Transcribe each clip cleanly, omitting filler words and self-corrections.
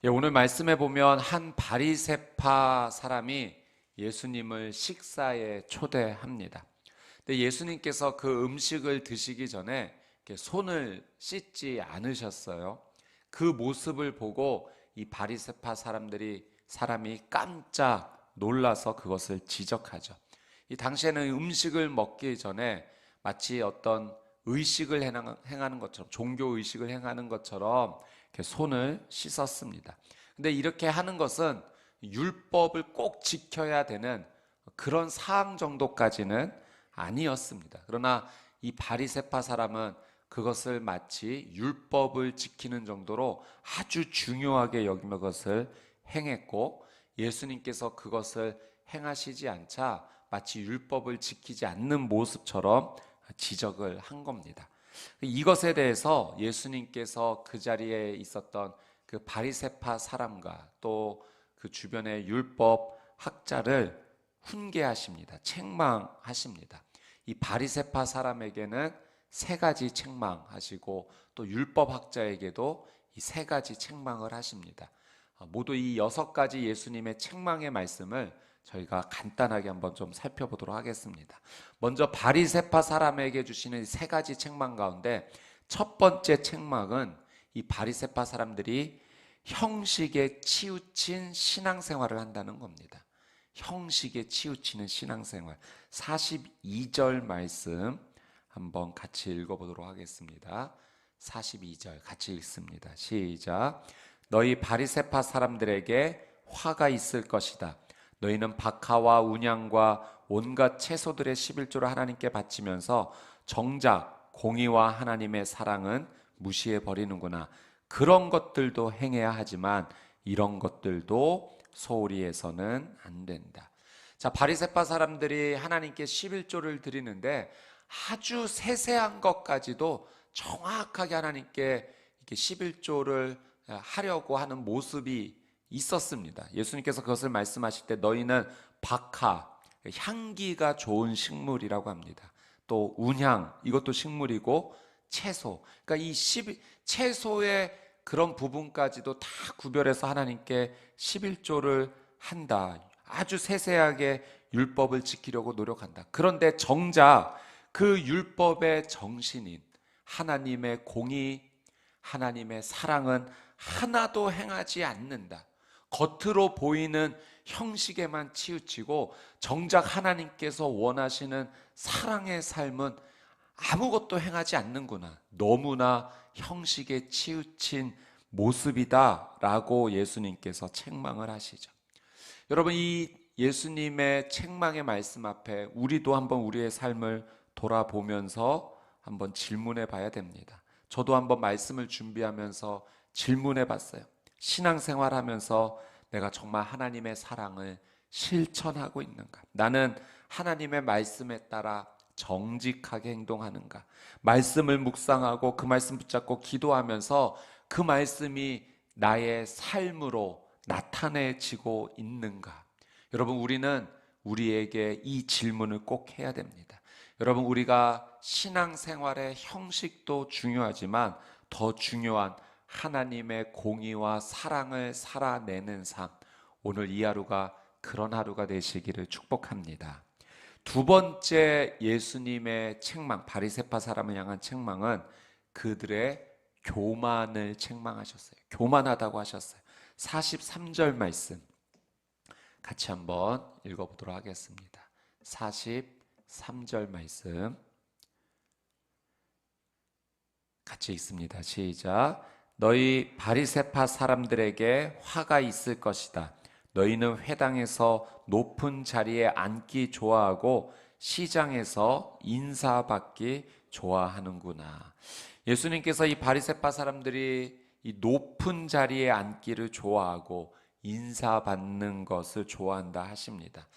오늘 말씀에 보면 한 바리새파 사람이 예수님을 식사에 초대합니다. 근데 예수님께서 그 음식을 드시기 전에 이렇게 손을 씻지 않으셨어요. 그 모습을 보고 이 바리새파 사람이 깜짝 놀라서 그것을 지적하죠. 이 당시에는 음식을 먹기 전에 마치 어떤 의식을 행하는 것처럼, 종교 의식을 행하는 것처럼 이렇게 손을 씻었습니다. 근데 이렇게 하는 것은 율법을 꼭 지켜야 되는 그런 사항 정도까지는 아니었습니다. 그러나 이 바리새파 사람은 그것을 마치 율법을 지키는 정도로 아주 중요하게 여기며 그것을 행했고, 예수님께서 그것을 행하시지 않자 마치 율법을 지키지 않는 모습처럼 지적을 한 겁니다. 이것에 대해서 예수님께서 그 자리에 있었던 그 바리새파 사람과 또 그 주변의 율법 학자를 훈계하십니다. 책망하십니다. 이 바리새파 사람에게는 세 가지 책망하시고 또 율법 학자에게도 이 세 가지 책망을 하십니다. 모두 이 6가지 예수님의 책망의 말씀을 저희가 간단하게 한번 좀 살펴보도록 하겠습니다. 먼저 바리새파 사람에게 주시는 세 가지 책망 가운데 첫 번째 책망은 이 바리새파 사람들이 형식에 치우친 신앙생활을 한다는 겁니다. 형식에 치우치는 신앙생활. 42절 말씀 한번 같이 읽어보도록 하겠습니다. 42절 같이 읽습니다. 시작. 너희 바리새파 사람들에게 화가 있을 것이다. 너희는 박하와 운양과 온갖 채소들의 11조를 하나님께 바치면서 정작 공의와 하나님의 사랑은 무시해 버리는구나. 그런 것들도 행해야 하지만 이런 것들도 소홀히 해서는 안 된다. 자, 바리새파 사람들이 하나님께 11조를 드리는데 아주 세세한 것까지도 정확하게 하나님께 이렇게 11조를 하려고 하는 모습이 있었습니다. 예수님께서 그것을 말씀하실 때 너희는 박하, 향기가 좋은 식물이라고 합니다. 또 운향, 이것도 식물이고 채소, 그러니까 이 채소의 그런 부분까지도 다 구별해서 하나님께 11조를 한다. 아주 세세하게 율법을 지키려고 노력한다. 그런데 정작 그 율법의 정신인 하나님의 공의, 하나님의 사랑은 하나도 행하지 않는다. 겉으로 보이는 형식에만 치우치고 정작 하나님께서 원하시는 사랑의 삶은 아무것도 행하지 않는구나. 너무나 형식에 치우친 모습이다 라고 예수님께서 책망을 하시죠. 여러분, 이 예수님의 책망의 말씀 앞에 우리도 한번 우리의 삶을 돌아보면서 한번 질문해 봐야 됩니다. 저도 한번 말씀을 준비하면서 질문해 봤어요. 신앙생활 하면서 내가 정말 하나님의 사랑을 실천하고 있는가? 나는 하나님의 말씀에 따라 정직하게 행동하는가? 말씀을 묵상하고 그 말씀 붙잡고 기도하면서 그 말씀이 나의 삶으로 나타내지고 있는가? 여러분, 우리는 우리에게 이 질문을 꼭 해야 됩니다. 여러분, 우리가 신앙생활의 형식도 중요하지만 더 중요한 하나님의 공의와 사랑을 살아내는 삶, 오늘 이 하루가 그런 하루가 되시기를 축복합니다. 두 번째 예수님의 책망, 바리새파 사람을 향한 책망은 그들의 교만을 책망하셨어요. 교만하다고 하셨어요. 43절 말씀 같이 한번 읽어보도록 하겠습니다. 43절 말씀 같이 읽습니다. 시작. 너희 바리새파 사람들에게 화가 있을 것이다. 너희는 회당에서 높은 자리에 앉기 좋아하고 시장에서 인사받기 좋아하는구나. 예수님께서 이 바리새파 사람들이 이 높은 자리에 앉기를 좋아하고 인사받는 것을 좋아한다 하십니다.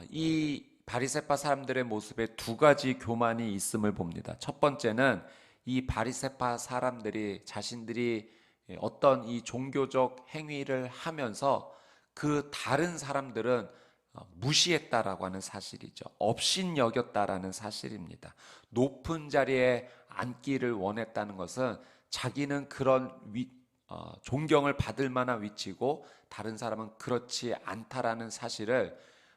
이 바리새파 사람들의 모습에 두 가지 교만이 있음을 봅니다. 첫 번째는 이 바리새파 사람들이 자신들이 어떤 이 종교적 행위를 하면서 그 다른 사람들은 무시했다라고 하는 사실이죠. 업신여겼다라는 사실입니다. 높은 자리에 앉기를 원했다는 것은 자기는 그런 존경을 받을 만한 위치고 다른 사람은 그렇지 않다라는 사실을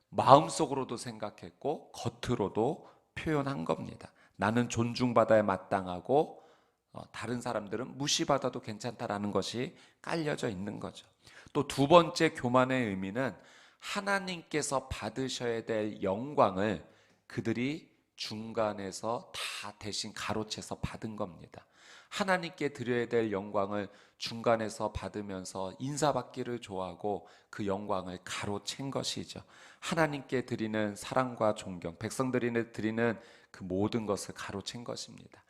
마음속으로도 생각했고 겉으로도 표현한 겁니다. 나는 존중받아야 마땅하고 다른 사람들은 무시받아도 괜찮다라는 것이 깔려져 있는 거죠. 또 두 번째 교만의 의미는 하나님께서 받으셔야 될 영광을 그들이 중간에서 다 대신 가로채서 받은 겁니다. 하나님께 드려야 될 영광을 중간에서 받으면서 인사받기를 좋아하고 그 영광을 가로챈 것이죠. 하나님께 드리는 사랑과 존경, 백성들이 드리는 그 모든 것을 가로챈 것입니다.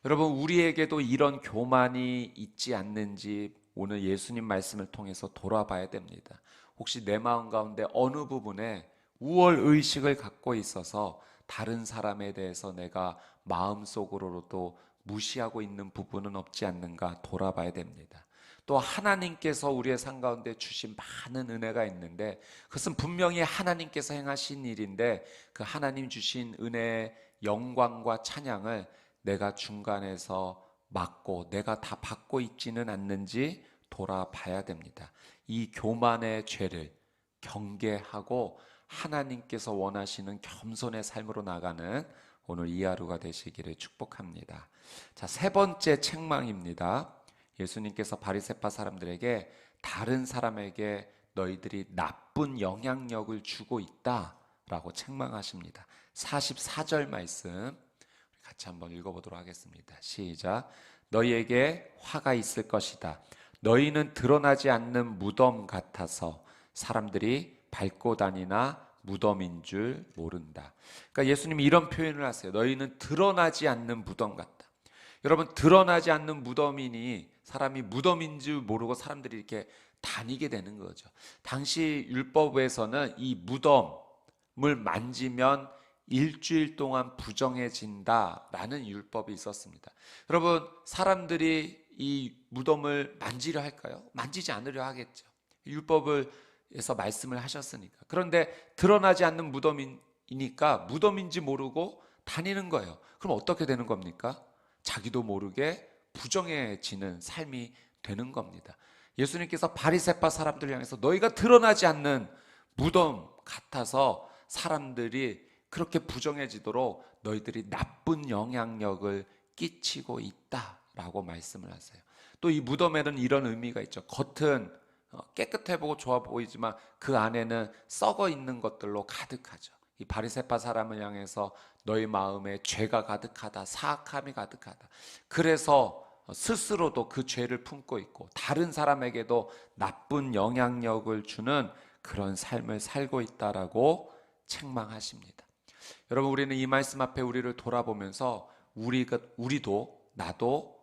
여러분, 우리에게도 이런 교만이 있지 않는지 오늘 예수님 말씀을 통해서 돌아봐야 됩니다. 혹시 내 마음 가운데 어느 부분에 우월 의식을 갖고 있어서 다른 사람에 대해서 내가 마음속으로도 무시하고 있는 부분은 없지 않는가 돌아봐야 됩니다. 또 하나님께서 우리의 삶 가운데 주신 많은 은혜가 있는데 그것은 분명히 하나님께서 행하신 일인데 그 하나님 주신 은혜의 영광과 찬양을 내가 중간에서 막고 내가 다 받고 있지는 않는지 돌아봐야 됩니다. 이 교만의 죄를 경계하고 하나님께서 원하시는 겸손의 삶으로 나가는 오늘 이 하루가 되시기를 축복합니다. 자, 세 번째 책망입니다. 예수님께서 바리새파 사람들에게 다른 사람에게 너희들이 나쁜 영향력을 주고 있다라고 책망하십니다. 44절 말씀 같이 한번 읽어보도록 하겠습니다. 시작. 너희에게 화가 있을 것이다. 너희는 드러나지 않는 무덤 같아서 사람들이 밟고 다니나 무덤인 줄 모른다. 그러니까 예수님이 이런 표현을 하세요. 너희는 드러나지 않는 무덤 같다. 여러분, 드러나지 않는 무덤이니 사람이 무덤인 줄 모르고 사람들이 이렇게 다니게 되는 거죠. 당시 율법에서는 이 무덤을 만지면 일주일 동안 부정해진다라는 율법이 있었습니다. 여러분, 사람들이 이 무덤을 만지려 할까요? 만지지 않으려 하겠죠. 율법에서 말씀을 하셨으니까. 그런데 드러나지 않는 무덤이니까 무덤인지 모르고 다니는 거예요. 그럼 어떻게 되는 겁니까? 자기도 모르게 부정해지는 삶이 되는 겁니다. 예수님께서 바리새파 사람들을 향해서 너희가 드러나지 않는 무덤 같아서 사람들이 그렇게 부정해지도록 너희들이 나쁜 영향력을 끼치고 있다라고 말씀을 하세요. 또 이 무덤에는 이런 의미가 있죠. 겉은 깨끗해 보고 좋아 보이지만 그 안에는 썩어 있는 것들로 가득하죠. 이 바리새파 사람을 향해서 너희 마음에 죄가 가득하다, 사악함이 가득하다. 그래서 스스로도 그 죄를 품고 있고 다른 사람에게도 나쁜 영향력을 주는 그런 삶을 살고 있다라고 책망하십니다. 여러분, 우리는 이 말씀 앞에 우리를 돌아보면서 우리도 나도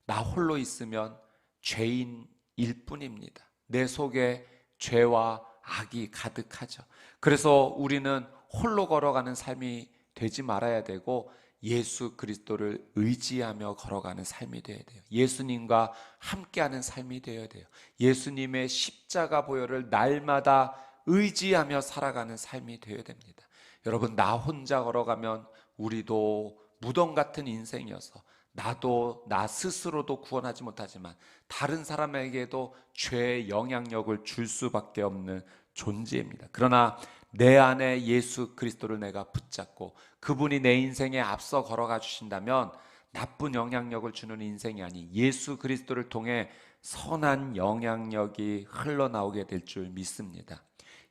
나 홀로 있으면 죄인일 뿐입니다. 내 속에 죄와 악이 가득하죠. 그래서 우리는 홀로 걸어가는 삶이 되지 말아야 되고 예수 그리스도를 의지하며 걸어가는 삶이 되어야 돼요. 예수님과 함께하는 삶이 되어야 돼요. 예수님의 십자가 보혈을 날마다 의지하며 살아가는 삶이 되어야 됩니다. 여러분, 나 혼자 걸어가면 우리도 무덤 같은 인생이어서 나도 나 스스로도 구원하지 못하지만 다른 사람에게도 죄의 영향력을 줄 수밖에 없는 존재입니다. 그러나 내 안에 예수 그리스도를 내가 붙잡고 그분이 내 인생에 앞서 걸어가 주신다면 나쁜 영향력을 주는 인생이 아닌 예수 그리스도를 통해 선한 영향력이 흘러나오게 될 줄 믿습니다.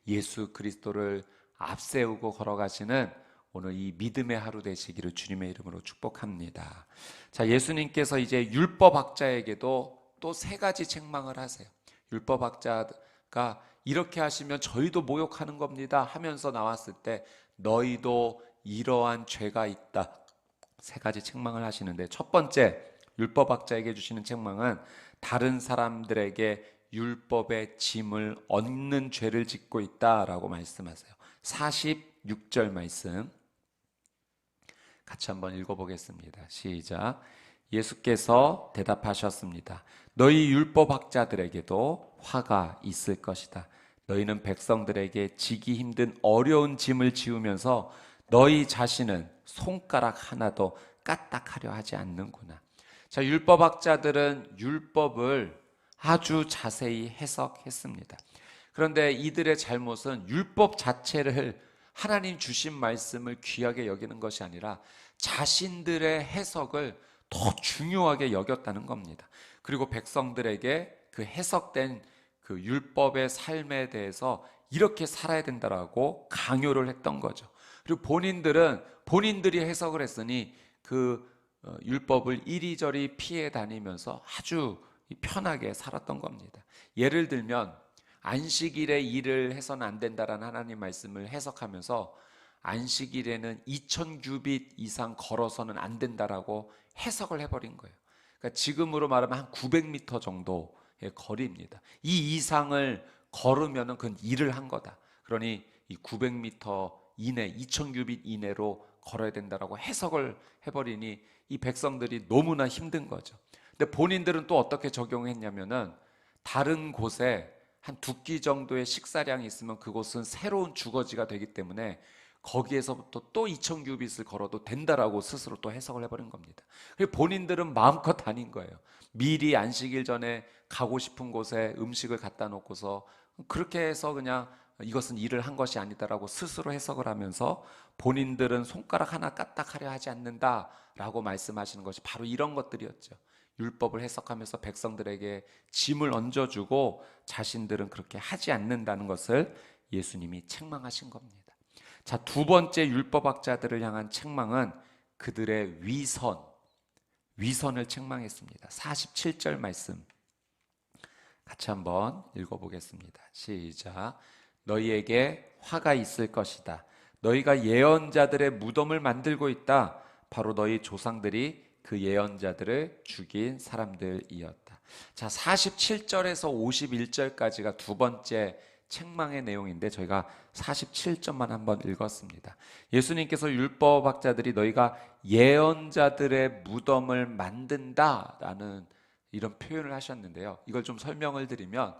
예수 그리스도를 앞세우고 걸어가시는 오늘 이 믿음의 하루 되시기를 주님의 이름으로 축복합니다. 자, 예수님께서 이제 율법학자에게도 또 세 가지 책망을 하세요. 율법학자가 이렇게 하시면 저희도 모욕하는 겁니다 하면서 나왔을 때 너희도 이러한 죄가 있다. 세 가지 책망을 하시는데 첫 번째 율법학자에게 주시는 책망은 다른 사람들에게 율법의 짐을 얻는 죄를 짓고 있다라고 말씀하세요. 46절 말씀 같이 한번 읽어보겠습니다. 시작. 예수께서 대답하셨습니다. 너희 율법학자들에게도 화가 있을 것이다. 너희는 백성들에게 지기 힘든 어려운 짐을 지우면서 너희 자신은 손가락 하나도 까딱하려 하지 않는구나. 자, 율법학자들은 율법을 아주 자세히 해석했습니다. 그런데 이들의 잘못은 율법 자체를 하나님 주신 말씀을 귀하게 여기는 것이 아니라 자신들의 해석을 더 중요하게 여겼다는 겁니다. 그리고 백성들에게 그 해석된 그 율법의 삶에 대해서 이렇게 살아야 된다라고 강요를 했던 거죠. 그리고 본인들이 해석을 했으니 그 율법을 이리저리 피해 다니면서 아주 편하게 살았던 겁니다. 예를 들면 안식일에 일을 해서는 안 된다라는 하나님 말씀을 해석하면서 안식일에는 2000규빗 이상 걸어서는 안 된다라고 해석을 해버린 거예요. 그러니까 지금으로 말하면 한 900m 정도의 거리입니다. 이 이상을 걸으면은 그건 일을 한 거다. 그러니 이 900m 이내, 2000규빗 이내로 걸어야 된다라고 해석을 해버리니 이 백성들이 너무나 힘든 거죠. 근데 본인들은 또 어떻게 적용했냐면은 다른 곳에 한 2끼 정도의 식사량이 있으면 그곳은 새로운 주거지가 되기 때문에 거기에서부터 또 2000규빗을 걸어도 된다라고 스스로 또 해석을 해버린 겁니다. 그리고 본인들은 마음껏 다닌 거예요. 미리 안식일 전에 가고 싶은 곳에 음식을 갖다 놓고서 그렇게 해서 그냥 이것은 일을 한 것이 아니다라고 스스로 해석을 하면서 본인들은 손가락 하나 까딱하려 하지 않는다라고 말씀하시는 것이 바로 이런 것들이었죠. 율법을 해석하면서 백성들에게 짐을 얹어주고 자신들은 그렇게 하지 않는다는 것을 예수님이 책망하신 겁니다. 자, 두 번째 율법학자들을 향한 책망은 그들의 위선을 책망했습니다. 47절 말씀 같이 한번 읽어보겠습니다. 시작. 너희에게 화가 있을 것이다. 너희가 예언자들의 무덤을 만들고 있다. 바로 너희 조상들이 그 예언자들을 죽인 사람들이었다. 자, 47절에서 51절까지가 두 번째 책망의 내용인데 저희가 47절만 한번 읽었습니다. 예수님께서 율법학자들이 너희가 예언자들의 무덤을 만든다라는 이런 표현을 하셨는데요. 이걸 좀 설명을 드리면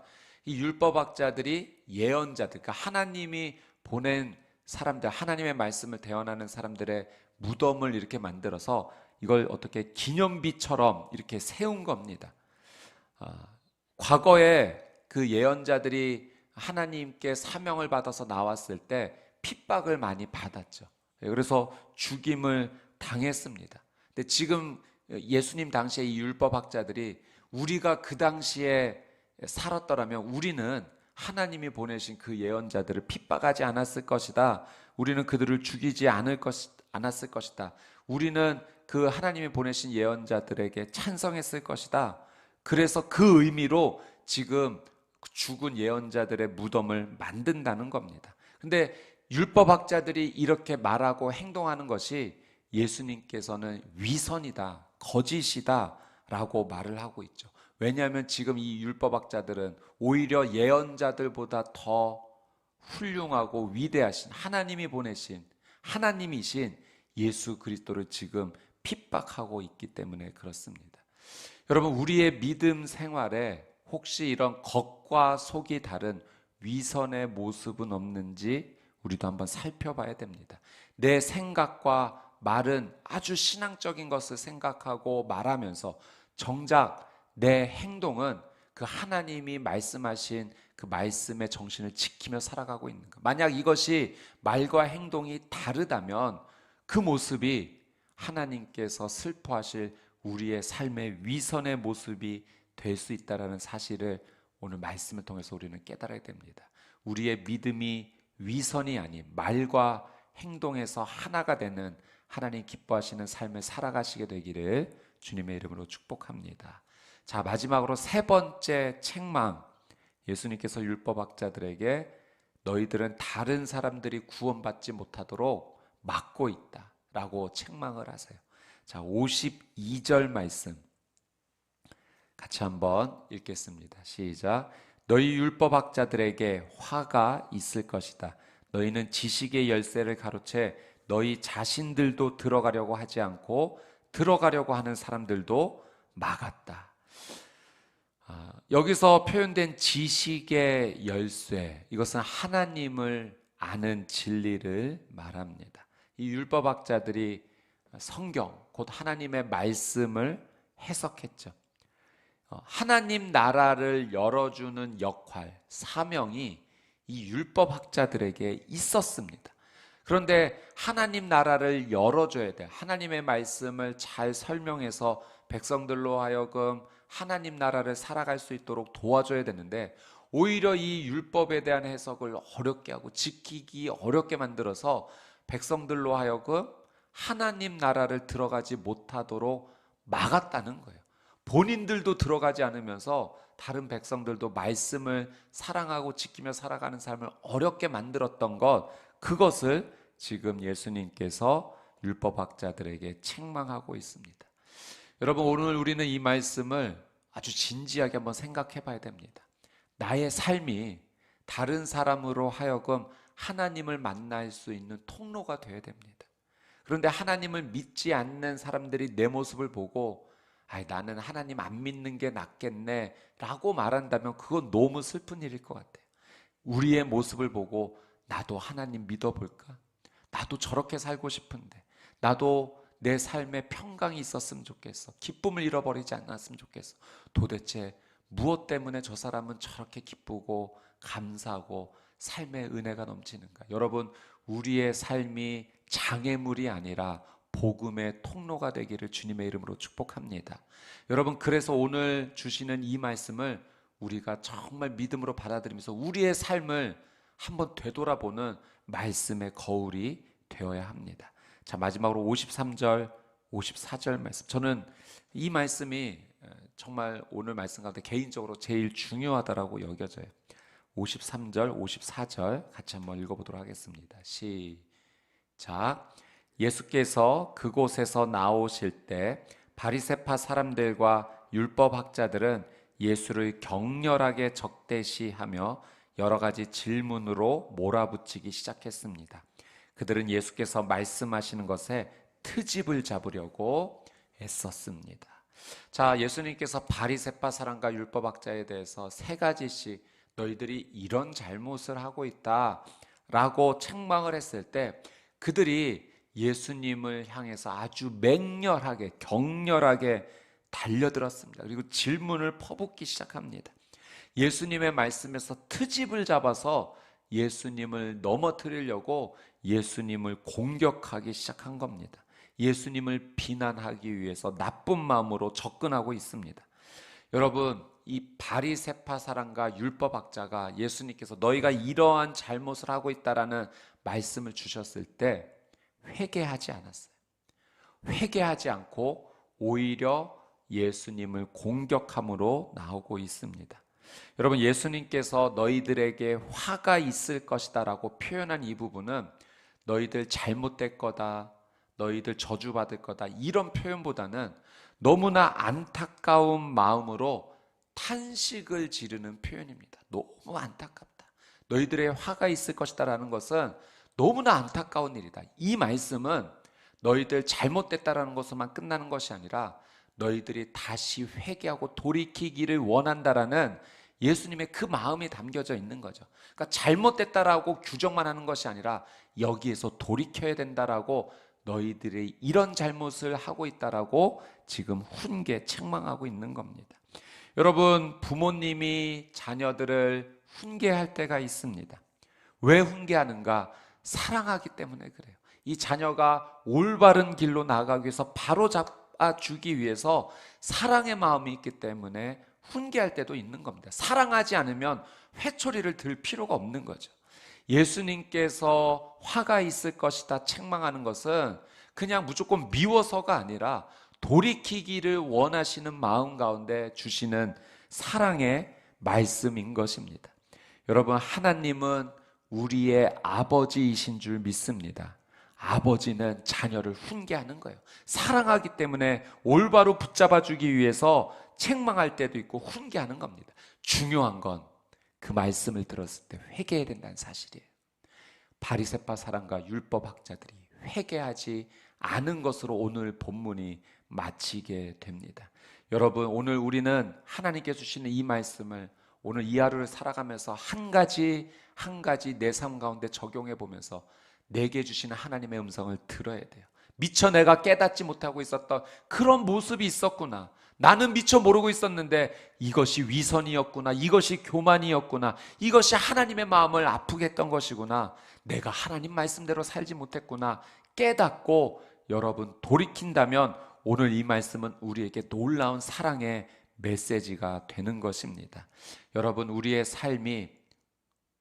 이 율법학자들이 예언자들, 그러니까 하나님이 보낸 사람들, 하나님의 말씀을 대언하는 사람들의 무덤을 이렇게 만들어서 이걸 어떻게 기념비처럼 이렇게 세운 겁니다. 과거에 그 예언자들이 하나님께 사명을 받아서 나왔을 때 핍박을 많이 받았죠. 그래서 죽임을 당했습니다. 근데 지금 예수님 당시에 이 율법학자들이 우리가 그 당시에 살았더라면 우리는 하나님이 보내신 그 예언자들을 핍박하지 않았을 것이다. 우리는 그들을 죽이지 않았을 것이다. 우리는 그 하나님이 보내신 예언자들에게 찬성했을 것이다. 그래서 그 의미로 지금 죽은 예언자들의 무덤을 만든다는 겁니다. 근데 율법학자들이 이렇게 말하고 행동하는 것이 예수님께서는 위선이다, 거짓이다 라고 말을 하고 있죠. 왜냐하면 지금 이 율법학자들은 오히려 예언자들보다 더 훌륭하고 위대하신 하나님이 보내신 하나님이신 예수 그리스도를 지금 핍박하고 있기 때문에 그렇습니다. 여러분, 우리의 믿음 생활에 혹시 이런 겉과 속이 다른 위선의 모습은 없는지 우리도 한번 살펴봐야 됩니다. 내 생각과 말은 아주 신앙적인 것을 생각하고 말하면서 정작 내 행동은 그 하나님이 말씀하신 그 말씀의 정신을 지키며 살아가고 있는 것. 만약 이것이 말과 행동이 다르다면 그 모습이 하나님께서 슬퍼하실 우리의 삶의 위선의 모습이 될 수 있다는 사실을 오늘 말씀을 통해서 우리는 깨달아야 됩니다. 우리의 믿음이 위선이 아닌 말과 행동에서 하나가 되는 하나님 기뻐하시는 삶을 살아가시게 되기를 주님의 이름으로 축복합니다. 자, 마지막으로 세 번째 책망. 예수님께서 율법학자들에게 너희들은 다른 사람들이 구원받지 못하도록 막고 있다 라고 책망을 하세요. 자, 52절 말씀 같이 한번 읽겠습니다. 시작. 너희 율법학자들에게 화가 있을 것이다. 너희는 지식의 열쇠를 가로채 너희 자신들도 들어가려고 하지 않고 들어가려고 하는 사람들도 막았다. 여기서 표현된 지식의 열쇠, 이것은 하나님을 아는 진리를 말합니다. 이 율법학자들이 성경, 곧 하나님의 말씀을 해석했죠. 하나님 나라를 열어주는 역할, 사명이 이 율법학자들에게 있었습니다. 그런데 하나님 나라를 열어줘야 돼. 하나님의 말씀을 잘 설명해서 백성들로 하여금 하나님 나라를 살아갈 수 있도록 도와줘야 되는데, 오히려 이 율법에 대한 해석을 어렵게 하고 지키기 어렵게 만들어서 백성들로 하여금 하나님 나라를 들어가지 못하도록 막았다는 거예요. 본인들도 들어가지 않으면서 다른 백성들도 말씀을 사랑하고 지키며 살아가는 삶을 어렵게 만들었던 것, 그것을 지금 예수님께서 율법학자들에게 책망하고 있습니다. 여러분, 오늘 우리는 이 말씀을 아주 진지하게 한번 생각해 봐야 됩니다. 나의 삶이 다른 사람으로 하여금 하나님을 만날 수 있는 통로가 되어야 됩니다. 그런데 하나님을 믿지 않는 사람들이 내 모습을 보고 나는 하나님 안 믿는 게 낫겠네 라고 말한다면 그건 너무 슬픈 일일 것 같아요. 우리의 모습을 보고 나도 하나님 믿어볼까? 나도 저렇게 살고 싶은데, 나도 내 삶에 평강이 있었으면 좋겠어. 기쁨을 잃어버리지 않았으면 좋겠어. 도대체 무엇 때문에 저 사람은 저렇게 기쁘고 감사하고 삶의 은혜가 넘치는가? 여러분, 우리의 삶이 장애물이 아니라 복음의 통로가 되기를 주님의 이름으로 축복합니다. 여러분, 그래서 오늘 주시는 이 말씀을 우리가 정말 믿음으로 받아들이면서 우리의 삶을 한번 되돌아보는 말씀의 거울이 되어야 합니다. 자, 마지막으로 53절, 54절 말씀. 저는 이 말씀이 정말 오늘 말씀 가운데 개인적으로 제일 중요하다라고 여겨져요. 53절, 54절 같이 한번 읽어보도록 하겠습니다. 시작. 예수께서 그곳에서 나오실 때 바리새파 사람들과 율법학자들은 예수를 격렬하게 적대시하며 여러 가지 질문으로 몰아붙이기 시작했습니다. 그들은 예수께서 말씀하시는 것에 트집을 잡으려고 애썼습니다. 자, 예수님께서 바리새파 사람과 율법학자에 대해서 세 가지씩 너희들이 이런 잘못을 하고 있다라고 책망을 했을 때 그들이 예수님을 향해서 아주 맹렬하게 격렬하게 달려들었습니다. 그리고 질문을 퍼붓기 시작합니다. 예수님의 말씀에서 트집을 잡아서 예수님을 넘어뜨리려고 예수님을 공격하기 시작한 겁니다. 예수님을 비난하기 위해서 나쁜 마음으로 접근하고 있습니다. 여러분, 이 바리새파 사람과 율법학자가 예수님께서 너희가 이러한 잘못을 하고 있다라는 말씀을 주셨을 때 회개하지 않았어요. 회개하지 않고 오히려 예수님을 공격함으로 나오고 있습니다. 여러분, 예수님께서 너희들에게 화가 있을 것이다 라고 표현한 이 부분은 너희들 잘못될 거다, 너희들 저주받을 거다, 이런 표현보다는 너무나 안타까운 마음으로 탄식을 지르는 표현입니다. 너무 안타깝다. 너희들의 화가 있을 것이다 라는 것은 너무나 안타까운 일이다. 이 말씀은 너희들 잘못됐다라는 것으로만 끝나는 것이 아니라 너희들이 다시 회개하고 돌이키기를 원한다라는 예수님의 그 마음이 담겨져 있는 거죠. 그러니까 잘못됐다라고 규정만 하는 것이 아니라 여기에서 돌이켜야 된다라고, 너희들이 이런 잘못을 하고 있다라고 지금 훈계, 책망하고 있는 겁니다. 여러분, 부모님이 자녀들을 훈계할 때가 있습니다. 왜 훈계하는가? 사랑하기 때문에 그래요. 이 자녀가 올바른 길로 나아가기 위해서 바로잡아주기 위해서 사랑의 마음이 있기 때문에 훈계할 때도 있는 겁니다. 사랑하지 않으면 회초리를 들 필요가 없는 거죠. 예수님께서 화가 있을 것이다 책망하는 것은 그냥 무조건 미워서가 아니라 돌이키기를 원하시는 마음 가운데 주시는 사랑의 말씀인 것입니다. 여러분, 하나님은 우리의 아버지이신 줄 믿습니다. 아버지는 자녀를 훈계하는 거예요. 사랑하기 때문에 올바로 붙잡아주기 위해서 책망할 때도 있고 훈계하는 겁니다. 중요한 건 그 말씀을 들었을 때 회개해야 된다는 사실이에요. 바리새파 사람과 율법학자들이 회개하지 않은 것으로 오늘 본문이 마치게 됩니다. 여러분, 오늘 우리는 하나님께서 주시는 이 말씀을 오늘 이 하루를 살아가면서 한 가지 한 가지 내 삶 가운데 적용해 보면서 내게 주시는 하나님의 음성을 들어야 돼요. 미처 내가 깨닫지 못하고 있었던 그런 모습이 있었구나. 나는 미처 모르고 있었는데 이것이 위선이었구나. 이것이 교만이었구나. 이것이 하나님의 마음을 아프게 했던 것이구나. 내가 하나님 말씀대로 살지 못했구나. 깨닫고 여러분 돌이킨다면 오늘 이 말씀은 우리에게 놀라운 사랑의 메시지가 되는 것입니다. 여러분, 우리의 삶이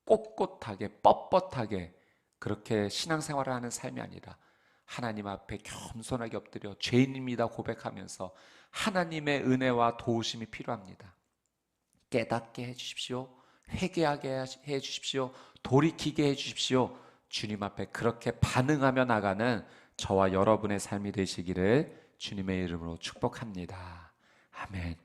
꼿꼿하게 뻣뻣하게 그렇게 신앙생활을 하는 삶이 아니라 하나님 앞에 겸손하게 엎드려 죄인입니다 고백하면서 하나님의 은혜와 도우심이 필요합니다. 깨닫게 해주십시오. 회개하게 해주십시오. 돌이키게 해주십시오. 주님 앞에 그렇게 반응하며 나가는 저와 여러분의 삶이 되시기를 주님의 이름으로 축복합니다. 아멘.